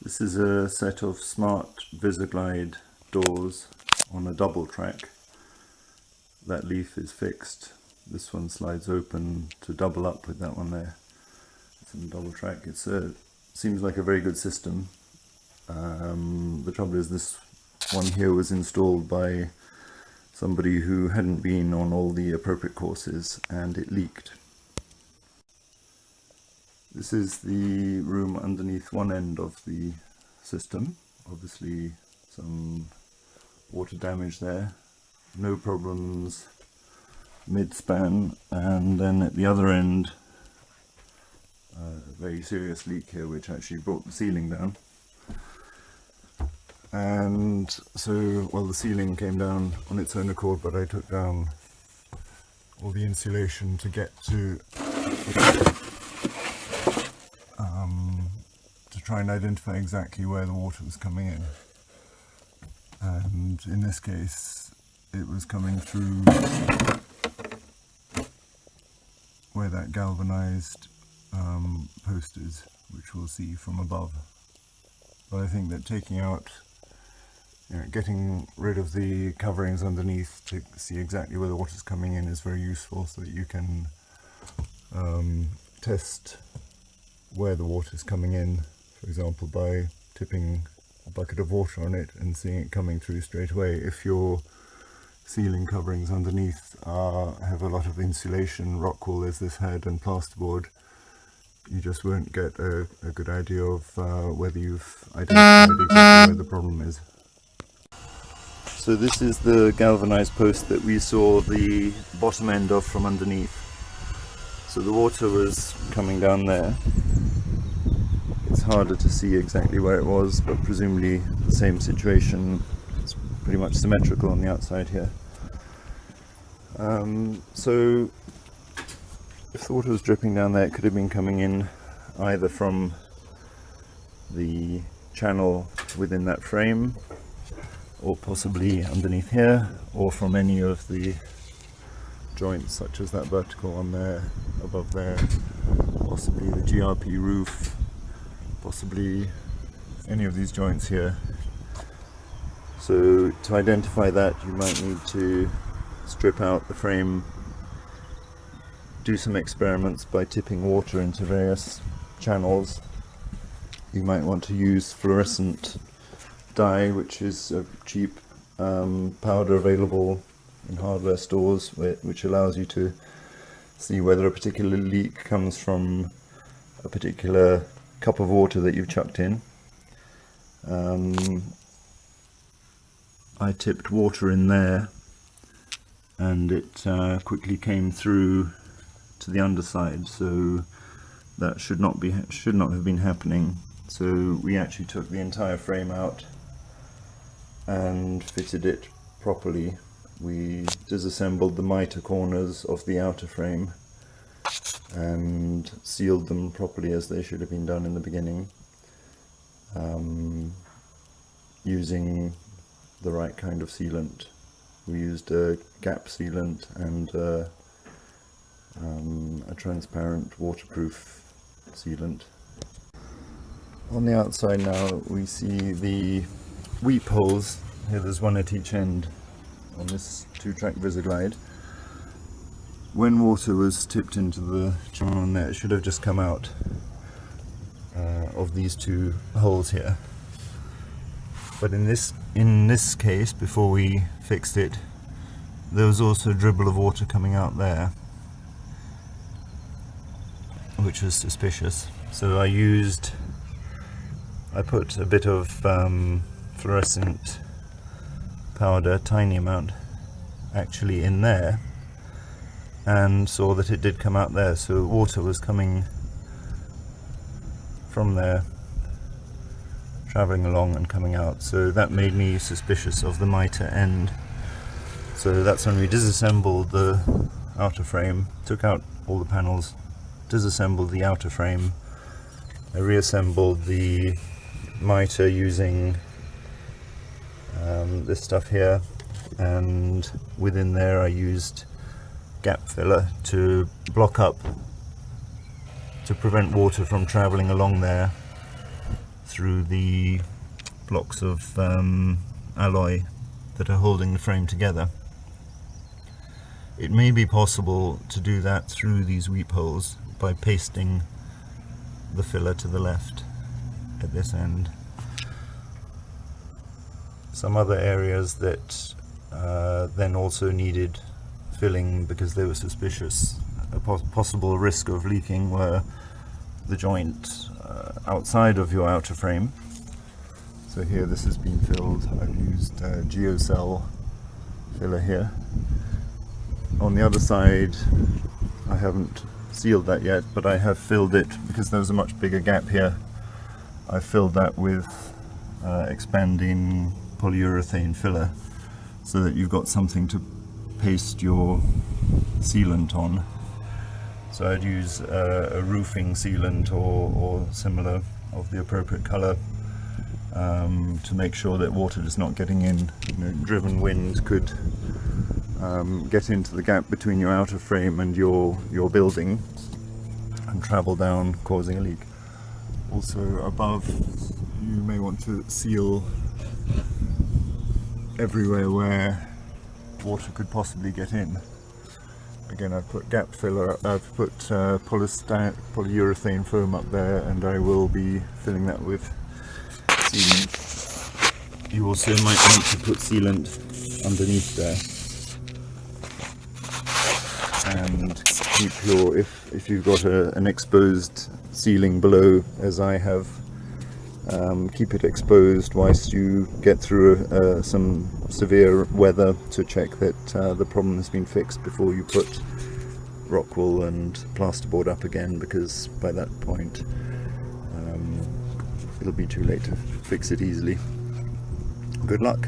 This is a set of smart Visoglide doors on a double track. That leaf is fixed. This one slides open to double up with that one there. It's on a double track. It seems like a very good system. The trouble is this one here was installed by somebody who hadn't been on all the appropriate courses and it leaked. This is the room underneath one end of the system. Obviously some water damage there, no problems mid-span, and then at the other end a very serious leak here which actually brought the ceiling down. And so, well, the ceiling came down on its own accord, but I took down all the insulation to get to try and identify exactly where the water was coming in. And in this case it was coming through where that galvanized post is, which we'll see from above. But I think that taking out, getting rid of the coverings underneath to see exactly where the water's coming in is very useful, so that you can test where the water's coming in, for example by tipping a bucket of water on it and seeing it coming through straight away. If your ceiling coverings underneath have a lot of insulation, rock wool as this had, and plasterboard, you just won't get a good idea of whether you've identified exactly where the problem is. So this is the galvanized post that we saw the bottom end of from underneath. So the water was coming down there. It's harder to see exactly where it was, but presumably the same situation. It's pretty much symmetrical on the outside here. So if the water was dripping down there, it could have been coming in either from the channel within that frame, or possibly underneath here, or from any of the joints such as that vertical one there, above there, possibly the GRP roof, possibly any of these joints here. So to identify that, you might need to strip out the frame, do some experiments by tipping water into various channels. You might want to use fluorescent dye, which is a cheap powder available in hardware stores, which allows you to see whether a particular leak comes from a particular cup of water that you've chucked in. I tipped water in there and it quickly came through to the underside, so that should not have been happening. So we actually took the entire frame out and fitted it properly. We disassembled the mitre corners of the outer frame and sealed them properly as they should have been done in the beginning, using the right kind of sealant. We used a gap sealant and a transparent waterproof sealant. On the outside now we see the weep holes. Here there's one at each end on this 2-track Visoglide. When water was tipped into the channel in there, it should have just come out of these two holes here. But in this case, before we fixed it, there was also a dribble of water coming out there, which was suspicious. So I put a bit of fluorescent powder, tiny amount actually, in there, and saw that it did come out there. So water was coming from there, travelling along and coming out. So that made me suspicious of the mitre end. So that's when we disassembled the outer frame, took out all the panels, disassembled the outer frame. I reassembled the mitre using this stuff here, and within there I used gap filler to block up, to prevent water from travelling along there through the blocks of alloy that are holding the frame together. It may be possible to do that through these weep holes by pasting the filler to the left at this end. Some other areas that then also needed filling because they were suspicious, a possible risk of leaking, were the joint outside of your outer frame. So here this has been filled. I've used geocell filler here. On the other side I haven't sealed that yet, but I have filled it because there was a much bigger gap here. I filled that with expanding polyurethane filler so that you've got something to paste your sealant on. So I'd use a roofing sealant or similar of the appropriate colour to make sure that water is not getting in. Driven wind could get into the gap between your outer frame and your building and travel down, causing a leak. Also above, you may want to seal everywhere where water could possibly get in. Again, I've put gap filler, I've put polyurethane foam up there, and I will be filling that with sealant. You also might want to put sealant underneath there, and keep your, if you've got an exposed ceiling below, as I have, keep it exposed whilst you get through some severe weather to check that the problem has been fixed before you put rock wool and plasterboard up again, because by that point it'll be too late to fix it easily. Good luck.